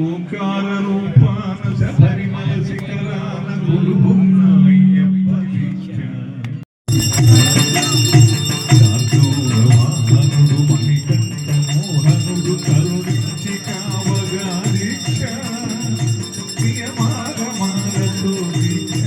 ఓంకార రూపాన శబరిమల శిఖరాన గురుభుమ్న అయ్యప్ప దీక్ష చార్దూరవాహనుడు మణికంఠ మోహనుడు కరుణించి కావగా దీక్ష ప్రియమాగమాలతో దీక్ష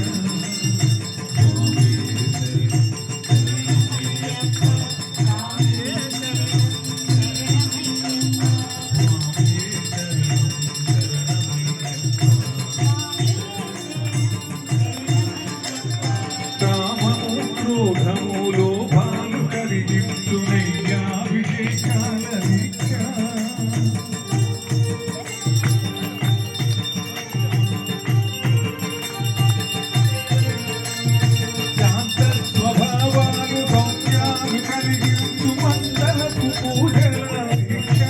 క్రోధములో భాలు కలిగించునయ్యాభిషేకాల దీక్ష శాంత స్వభావాలు సౌఖ్యాలు కలిగించు మండలకు పూజల దీక్ష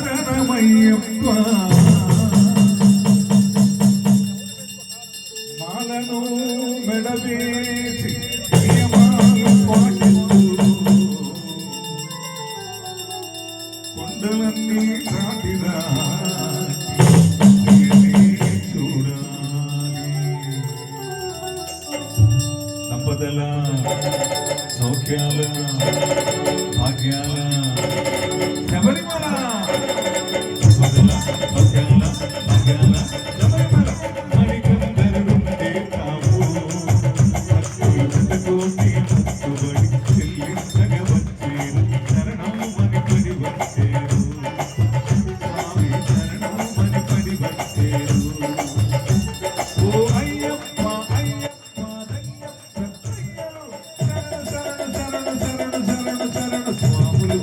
శరణమయ్యప్ప మాలను మెడవేసి నియమాలు పాటిస్తూ కొండలన్నీ దాటిరా సంపదల సౌఖ్యాల భాగ్యాల శబరిమల సంపదల సౌఖ్యాల భాగ్యాల శబరిమల మణికందరుండే తావు కోటి భక్తుబడి చెల్లించగ వచ్చేరు శరణమని పడి వచ్చేరు స్వామి శరణమని పడి వచ్చేరు ఓ అయ్యప్ప అయ్యప్ప శరణ శరణ శరణ శరణ శరణ శరణ స్వాములు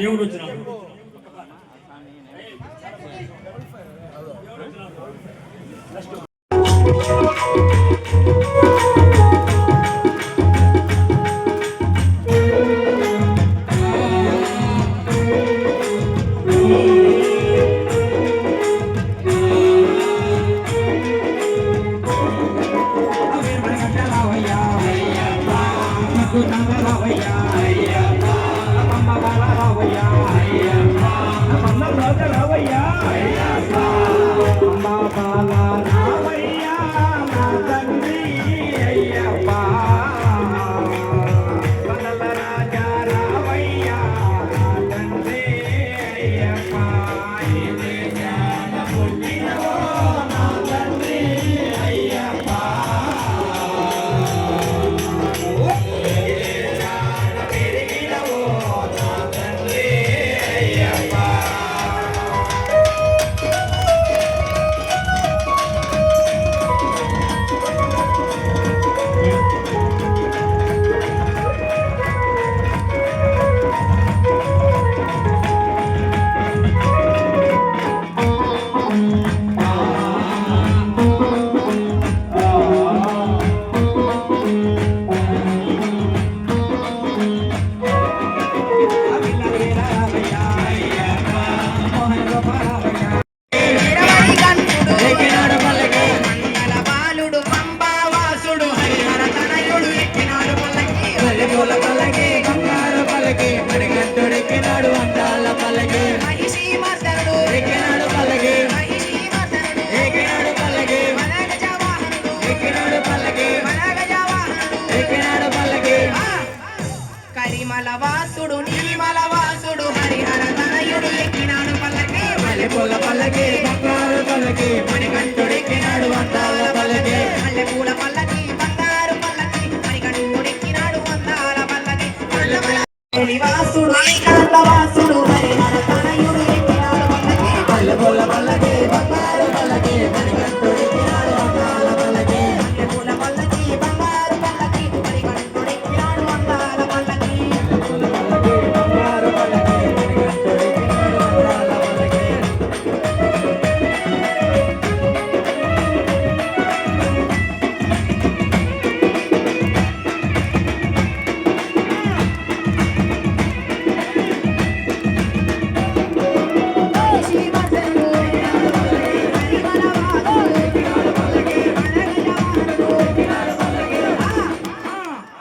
దేవుడు వచ్చినాడు. కరిమలవాసుడు నీలిమలవాసుడు హరిహర తనయుడు ఎక్కినాడు పల్లకి మల్లెపూల పల్లకి బంగారు పల్లకి మణికంఠుడెక్కినాడు అందాల పల్లకి మల్లెపూల పల్లకి బంగారు పల్లకి మణికంఠుడెక్కినాడు అందాల పల్లకి శ్రీనివాసుడు ఏకాంతవాసుడు హరిహర తనయుడు ఎక్కినాడు పల్లకి మల్లెపూల పల్లకి బంగారు పల్లకి మణికంఠుడెక్కినాడు అందాల పల్లకి మల్లెపూల పల్లకి బంగారు పల్లకి మణికంఠుడెక్కినాడు అందాల పల్లకి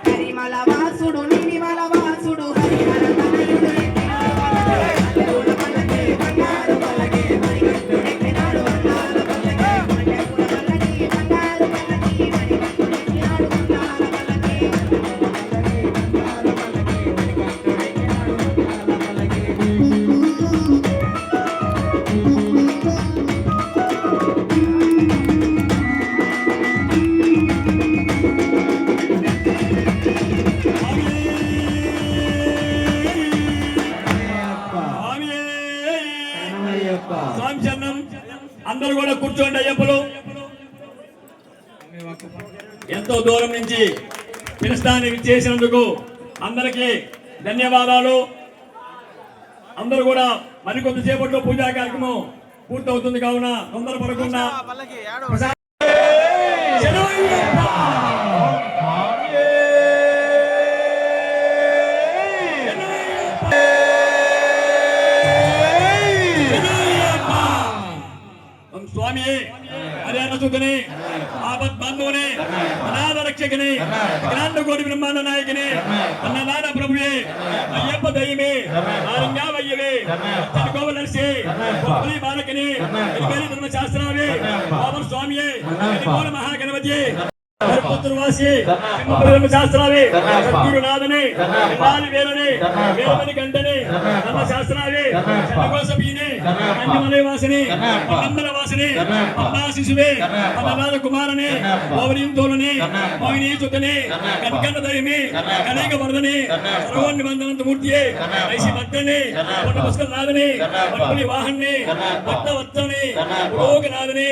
కరిమలవాసుడు నీలిమలవాసుడు హరిహర తనయుడు ఎక్కినాడు మల్లెపూల పల్లకి బంగారు పల్లకి మణికంఠుడెక్కినాడు అందాల పల్లకి మల్లెపూల పల్లకి బంగారు పల్లకి మణికంఠుడెక్కినాడు అందాల పల్లకి స్వామి చరణం. అందరూ కూడా కూర్చోండి. అయ్యప్పలు ఎంతో దూరం నుంచి పిలుస్తానికి చేసినందుకు అందరికీ ధన్యవాదాలు. అందరూ కూడా మరికొద్ది సేపట్లో పూజా కార్యక్రమం పూర్తవుతుంది కావున తొందరపడకుండా స్వామి హరిహర సుఖని ఆపత్ బంధువుని అనాథ రక్షకుని జ్ఞాన కోటి బ్రహ్మాండ నాయకుని అన్నదాన ప్రభువే అయ్యప్ప దయ్యమే ఆరంగావయ్యవే కోవలర్సి కొప్పలి బాలకని ధర్మ శాస్త్రావే బాబర్ స్వామియే మహాగణపతి పుత్రవాసి శాస్త్రావే గురునాథని వేలని వేరమని గంటని ధర్మ శాస్త్రావే కోసపీని కంటిమలై వాసిని కందల వాసిని అన్నా శిశువే అన్నదాన కుమారని ఓవరింతోలని మోహిని చుట్టని కనకండ దయమి కనేక వరదని సర్వోన్ని వందనంత మూర్తియే ఐసి భక్తని పొట్ట పుష్కర నాథని పట్టుని వాహన్ని భక్త వత్తని పురోగనాథని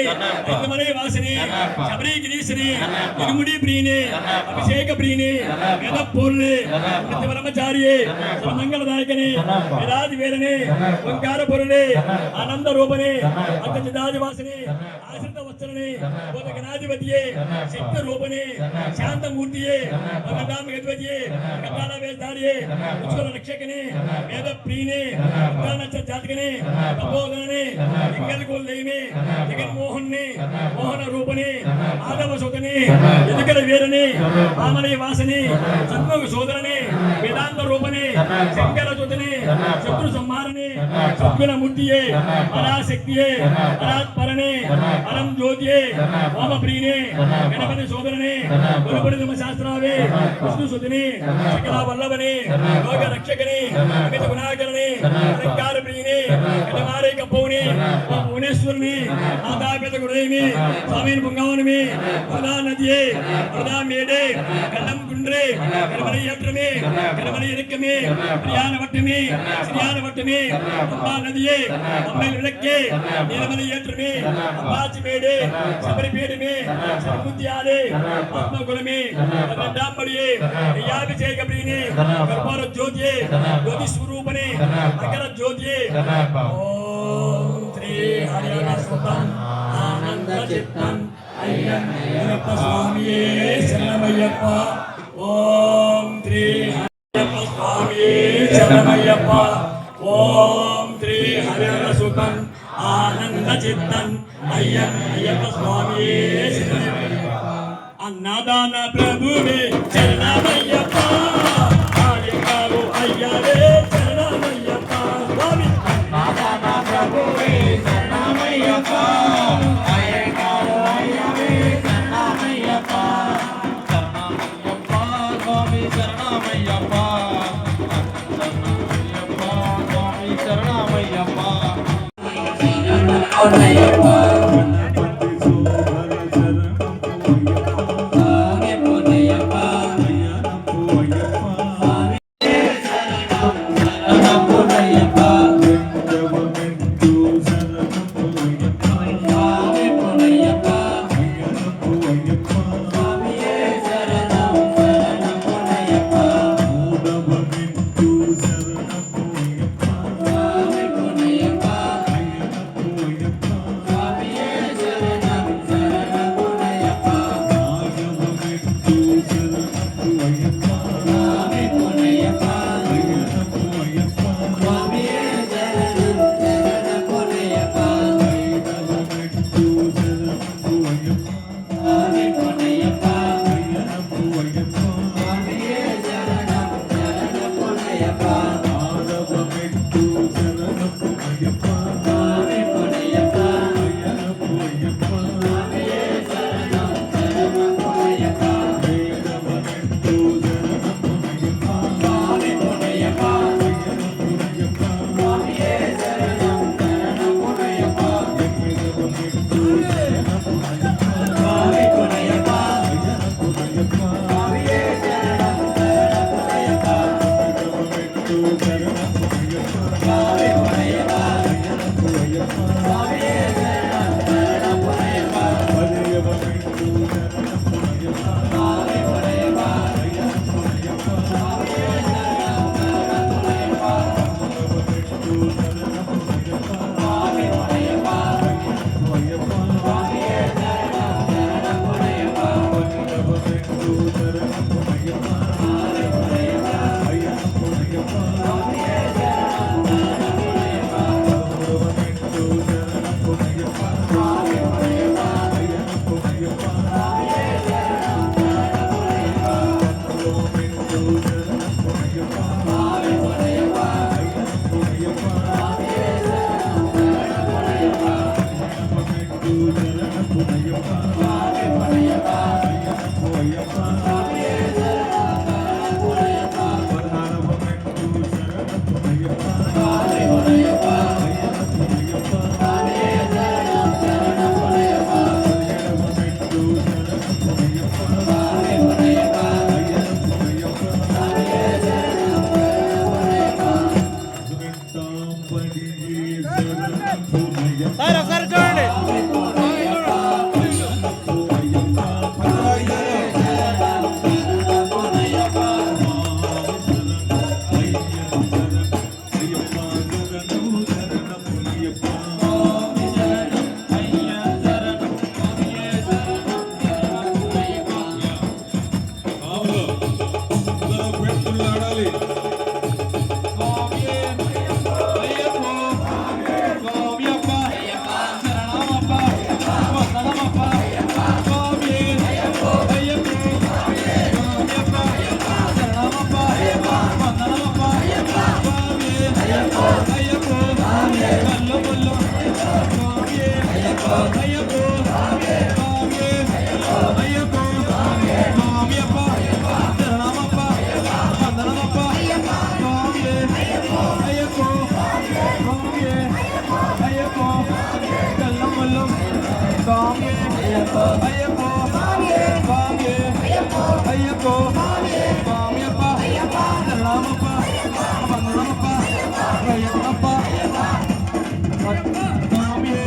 కంటిమలై వాసిని శబరి గిరీశని ఇరుముడి గుడి ప్రియనే అభిషేక ప్రియనే వేద పూర్ణే నిత్య బ్రహ్మచారియే మంగళదాయకనే వేదాది వేదనే ఓంకార పురునే ఆనంద రూపనే అంతచిదాదివాసనే ఆశ్రిత వస్త్రనే బోధగణాధిపతియే శక్తి రూపనే శాంతమూర్తియే భగదామ గద్వతియే కథాల వేదారియే ఉజ్వల రక్షకనే వేద ప్రియనే ఉత్తానచ్చ జాతకనే తపోధననే ఇంగల్ దైవే జగన్మోహన్నే మోహన రూపనే ఆదవ సుతనే ఎదుకల వీరనే వామనే వాసనే సన్ముఖ సోదరనే వేదాంత రూపనే శంకర సుతనే శత్రు సంహారనే సద్గుణ మూర్తియే పరాశక్తియే పరాత్పరనే పరం జ్యోతియే వామ ప్రియనే గణపతి సోదరనే గురుపడి శాస్త్రావే విష్ణు సుతనే శకలా వల్లభనే లోక రక్షకనే అమిత గుణాకరణే అలంకార ప్రియనే కటమారే కప్పౌనే భువనేశ్వరుని ఆదాపిత గురుదేవి స్వామిని పొంగవనమే వరదా నదియే వరదా మేడే కళ్ళం గుండ్రే కడమలి ఏற்றమే కడమలి ఇరక్కమే ప్రియాన వట్టమే శ్రీయాన వట్టమే అంబా నదియే అమ్మాయి విளக்கே నీలమలి ఏற்றమే అమ్మాచి మేడే శబరి పీఠమే శరముద్యాలే పద్మగులమే పన్నెండాంబడియే అయ్యాభిషేక ప్రియనే కర్పూర జ్యోతియే జ్యోతి స్వరూపనే అగర జ్యోతియే ఓం శ్రీ హరిహరసుతం ఆనంద చిత్తం అయ్యప్ప స్వామియే శరణమయ్యప్ప ఓం శ్రీ హరిహర స్వామియే శరణమయ్యప్ప ఓం శ్రీ హరిహరసుతం ఆనంద చిత్తం అయ్యప్ప స్వామియే శరణమయ్యప్ప అన్నదాన ప్రభువే శరణమయ్యప్ప ఆదికావు అయ్యవే శరణమయ్యప్ప స్వామి అన్నదాన ప్రభువే శరణమయ్యప్ప ఆదికావు అయ్యవే శరణమయ్యప్ప శరణమయ్యప్ప స్వామి శరణమయ్యప్ప స్వామి శరణమయ్యప్ప గణపతి సోదర సార్ ఒకసారి చూడండి అయ్యప్పో స్వామియే అయ్యప్పో స్వామియప్ప శరణమప్ప వందనమప్ప స్వామియే అయ్యప్పో స్వామియే అయ్యప్పో కల్లమల్లం స్వామియే అయ్యప్పో స్వామియే అయ్యప్పో స్వామియప్ప శరణమప్ప వందనమప్ప అయ్యప్ప స్వామియే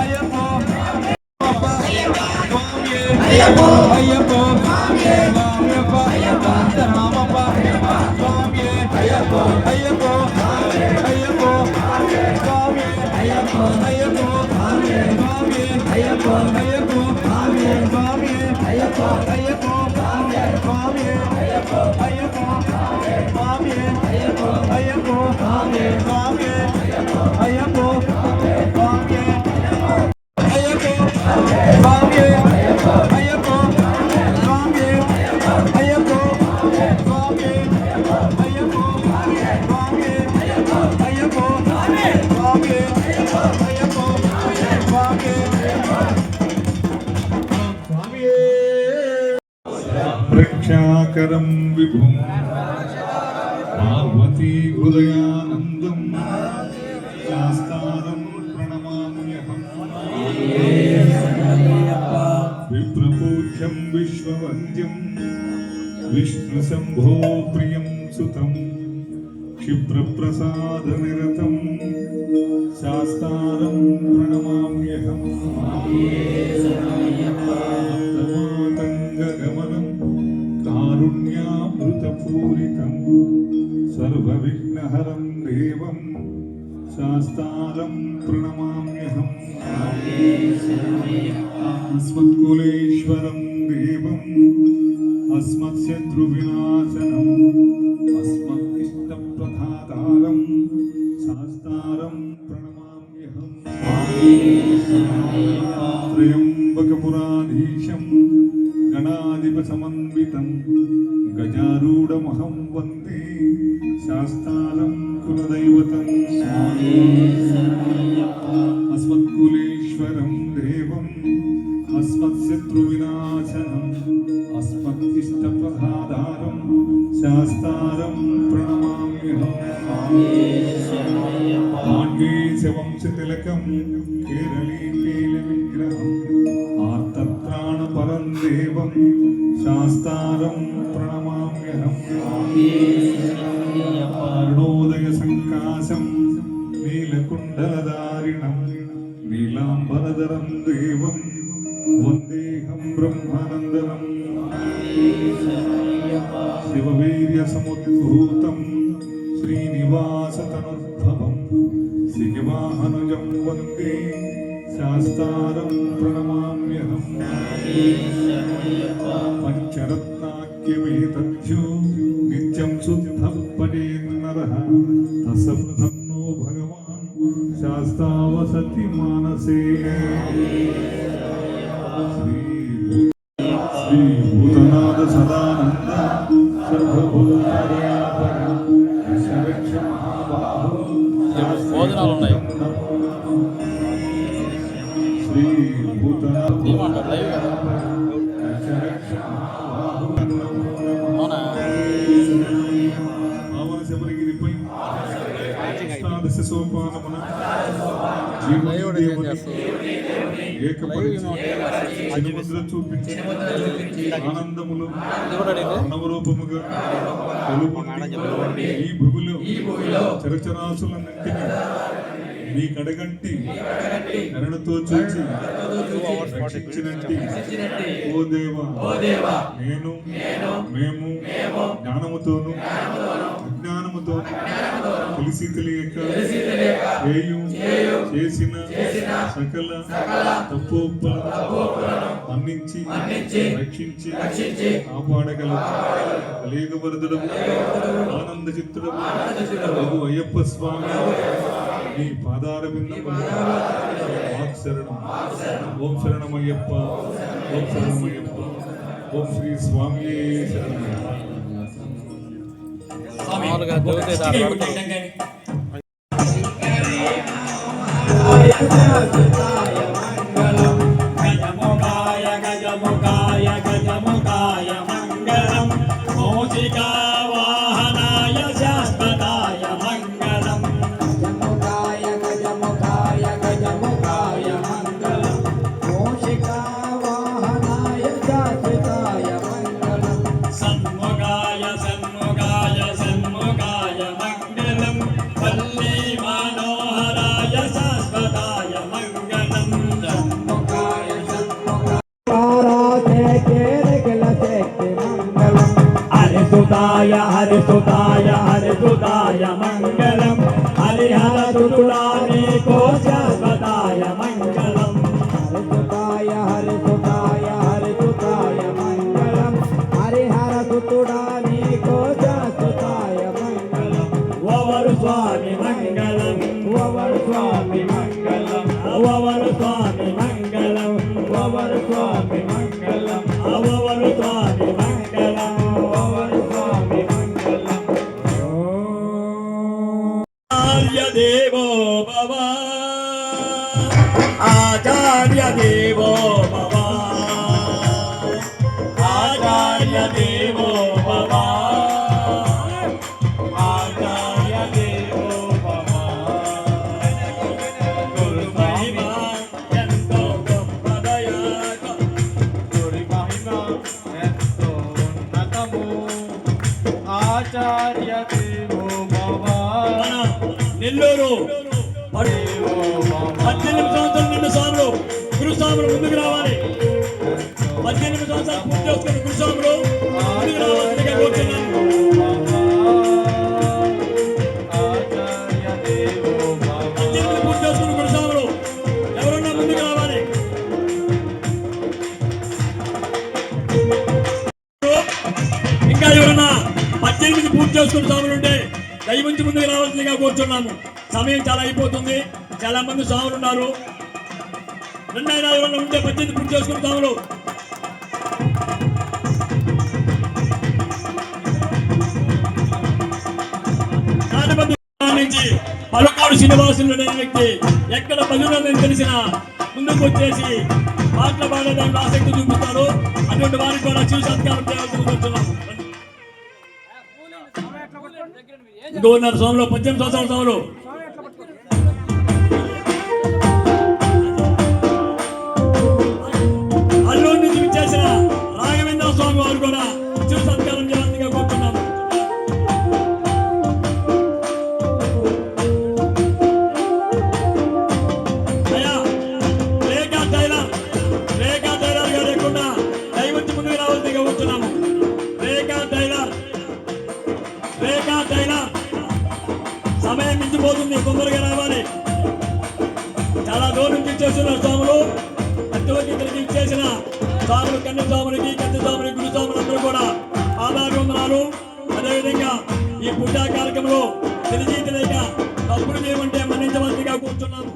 అయ్యప్పో స్వామియే అయ్యప్పో స్వామియప్ప శరణమప్ప స్వామియే అయ్యప్పో అయ్యప్పో స్వామియే అయ్యప్పో స్వామియే అయ్యప్పో స్వామియే అయ్యప్పో అయ్యప్పో స్వామియే అయ్యప్పో స్వామియే అయ్యప్పో స్వామియే అయ్యప్పో స్వామియే అయ్యప్పో స్వామియే అయ్యప్పో స్వామియే అయ్యప్పో స్వామియే అయ్యప్పో స్వామియే అయ్యప్పో స్వామియే అయ్యప్పో స్వామియే ప్రక్షాకరం విభుం పార్వతీ హృదయానందం శాస్తారం ప్రణమామ్యహం విప్రపూజ్యం విశ్వవంద్యం విష్ణుశంభో ప్రియం సుతం క్షిప్రప్రసాదనిరతం శాస్తారం ప్రణమామ్యహం మాతంగగమనం కారుణ్యామృతపూరితం సర్వవిఘ్నహరం దేవం శాస్తారం ప్రణమామ్యహం అస్మత్కులేశ్వరం దేవం అస్మత్శత్రువినాశనం అస్మదిష్టప్రదాతారం శాస్తారం ప్రణమామ్యహం త్రయంబకపురాధీశం గణాధిపసమన్వితం గజారూఢమహం వందే శాస్తారం కులదైవతం అస్మత్కులేశ్వరం దేవం అస్మత్శత్రువినాశనం అస్మదిష్టప్రదాతారం శాస్తారం ప్రణమామ్యహం వంశతిలకం కేరళీకేలవిగ్రహం ఆర్తత్రాణపరం దేవం శాస్తారం ప్రణమామ్యహం అరుణోదయ సంకాశం నీలకుండలధారిణం నీలాంబరధరం దేవం వందేహం బ్రహ్మానందనం శివవీర్యసముద్భూతం శ్రీనివాసతనుద్భవం శ్రీవాహనుజం వందే శాస్తారం ప్రణమామ్యహం పంచరత్నాఖ్యమేతద్యో నిత్యం శుద్ధః పఠేన్నరః తస్య ప్రసన్నో భగవాన్ శాస్తావసతి మానసే శ్రీభూతనాథ సదానంద సర్వభూతార్యాపర విశ్వరక్ష మహాబాహో భోజనాలు ఉన్నాయి శ్రీభూతనాథ ఏమంటారు లైవ్ కదా అవునా పావన శబరిగిరిపై అష్టాదశ సోపానమున జీవదేవుని ఏకపరిచి చిరుముద్ర చూపించి ఆనందములు ప్రణవరూపముగా కలుగుండి ఈ భూమిలో చరచరాసులన్నింటినీ మీ కడగంటి కరుణతో చూచి రక్షించినట్టి ఓ దేవా నేను మేము జ్ఞానముతోను అజ్ఞానముతో తెలిసి తెలియక చేసిన సకల తప్పులను మన్నించి రక్షించి కాపాడగల కలియుగవరదుడము ఆనంద చిత్తుడము అయ్యప్ప స్వామి నీ పాదార శరణం ఓం శరణమయ్యప్ప ఓం శరణమయ్యప్ప ఓం శ్రీ స్వామి శరణమయ్యప్ప. మామూలుగా దొరికితే దాని పడతాయి. ఆచార్య దేవో భవ ఆచార్య దేవో భవ ఆచార్య దేవో భవ గురు మహిమ ఎంతో గొప్పదయా గురి మహిమ ఎంతో ఉన్నతము ఆచార్య దేవో భవ మన నెల్లూరు దేవో భవ 18 సంవత్సరాల నిండు స్వాములు గురుస్వాములు ముందుకు రావాలి. 18 సంవత్సరాలు పూర్తి చేసుకున్న గురుస్వాములు ముందుకు రావాల్సిందిగా కోరుతున్నాను. ఆచార్య దేవో భవ 18 పూర్తి చేసుకున్న గురుస్వాములు ఎవరన్నా ముందుకు రావాలి. ఇంకా ఎవరన్నా 18 పూర్తి చేసుకున్న స్వాములు ఉంటే దయవుంచి ముందుకు రావాల్సిందిగా కోరుతున్నాము. సమయం చాలా అయిపోతుంది. చాలా మంది స్వాములు ఉన్నారు. రెండైనా ఎవరన్నా ఉంటే 18 పూర్తి చేసుకున్న స్వాములు నుంచి పలుకోడు శ్రీనివాసులు అనే వ్యక్తి ఎక్కడ భజన తెలిసిన ముందుకు వచ్చేసి పాటలు పాడడానికి ఆసక్తి చూపిస్తారు. అటువంటి వారికి కూడా చిరు సత్కారం చేయాల్సి వస్తున్నాము. గవర్నర్ స్వాములు 18 సంవత్సరాల స్వాములు అల్లూరు నుంచి విచ్చేసిన రాఘవేంద్ర స్వామి వారు కూడా చిరు సత్కారం చేయాల్సిందిగా కోరుతున్నాము. అయ్యా రేఖా టైలర్ గారు లేకుండా దయవచ్చి ముందుకు రావాల్సిందిగా కోరుతున్నాము. రేఖా టైలర్ సమయం మించిపోతుంది. తొందరగా రావాలి. చాలా దూరం నుంచి ఇచ్చేస్తున్నారు స్వాములు. అటువంటి ఇక్కడికి ఇచ్చేసిన స్వాములు కన్య స్వాములకి కన్య స్వాములకి గురు స్వాములందరూ కూడా ఆధారవందనాలు. అదేవిధంగా ఈ పూజా కార్యక్రమంలో తెలియక తప్పులు చేయమంటే మన్నించవలసిగా కూర్చున్నాము.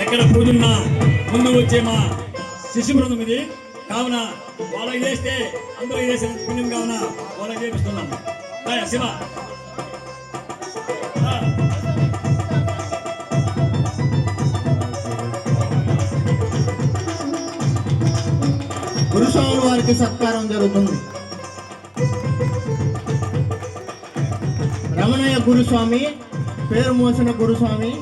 ఎక్కడ పూజున్నా ముందు వచ్చే మా శిశు బృందం ఇది. కావున వాళ్ళకి చేస్తే అందరూ చేసిన పుణ్యం కావున వాళ్ళకి చేపిస్తున్నాం. శివ గురుస్వామి వారికి సత్కారం జరుగుతుంది. రమణయ్య గురుస్వామి, పేరు మోసిన గురుస్వామి.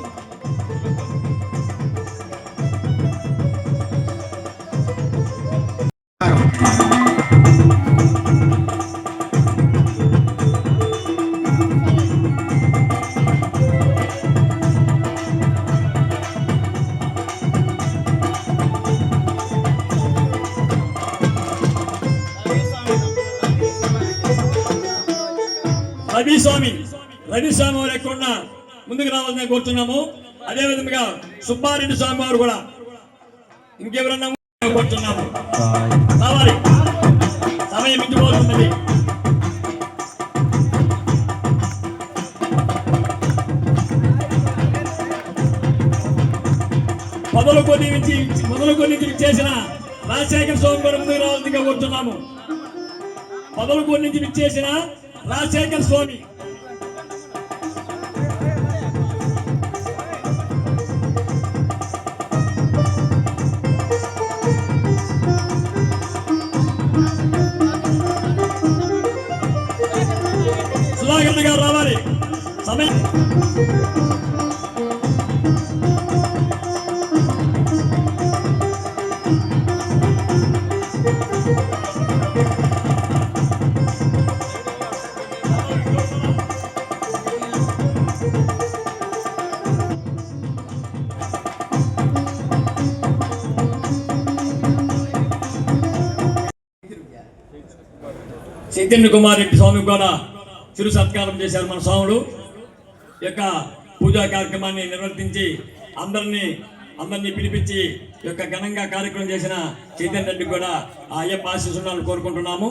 రవిస్వామి వారు ఎక్కడ ముందుకు రావాలని కోరుతున్నాము. అదేవిధంగా సుబ్బారెడ్డి స్వామి వారు కూడా ఇంకెవరన్నా కోరుతున్నాము. రావాలి. సమయం మించిపోతుంది. మొదలుకొని నుంచి చేసిన రాజశేఖర స్వామి గారు ముందుకు రావాల్సిందిగా కోరుతున్నాము. మొదలుకొని నుంచి విచ్చేసిన రాజశేఖర స్వామి సుధాకర్ గారు రావాలి. సమయం చైతన్య కుమార్ రెడ్డి స్వామి కూడా చిరు సత్కారం చేశారు. మన స్వాములు యొక్క పూజా కార్యక్రమాన్ని నిర్వర్తించి అందరినీ పిలిపించి యొక్క ఘనంగా కార్యక్రమం చేసిన చైతన్య రెడ్డి కూడా ఆ అయ్యప్ప ఆశీస్సులను కోరుకుంటున్నాము.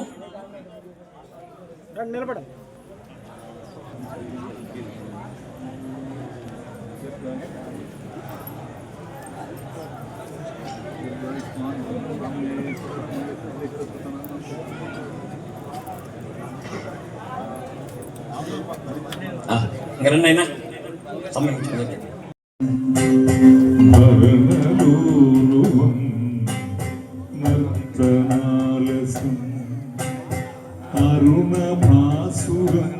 ఇంకా రండి అయినా సమయం ఇచ్చింది. మరణలోలువం నర్తనాలసం అరుణభాసురం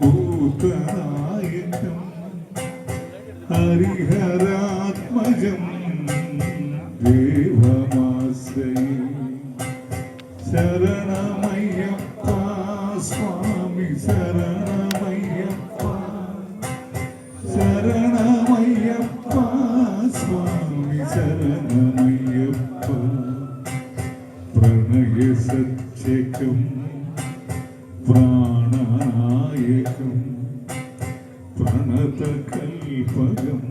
భూతనాయకం హరిహరాత్మజం దేవమాశ్రయే శరణమయ్యప్ప స్వామి శరణమయ్యప్ప శరణమయ్యప్ప స్వామి శరణమయ్యప్ప ప్రణయ సత్యకం ప్రాణనాయకం ప్రణత కల్పకం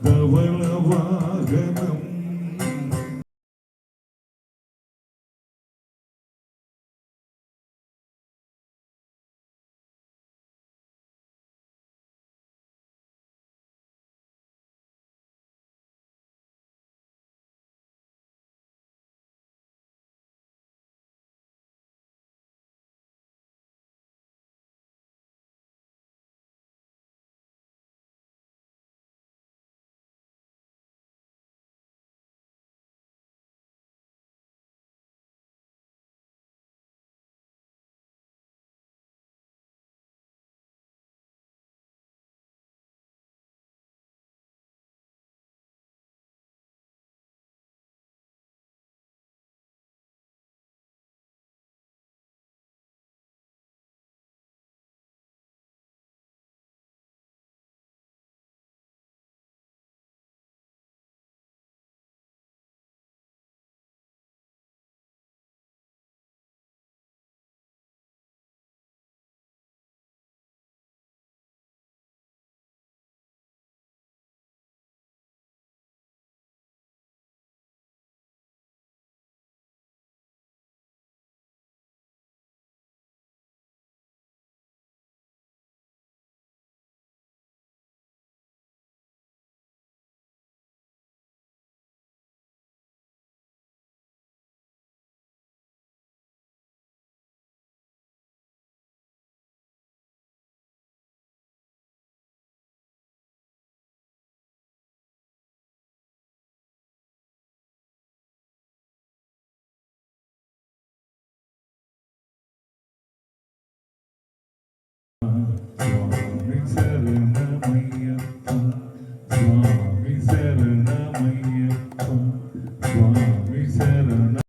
ధవళ వాహనం స్వామి శరణం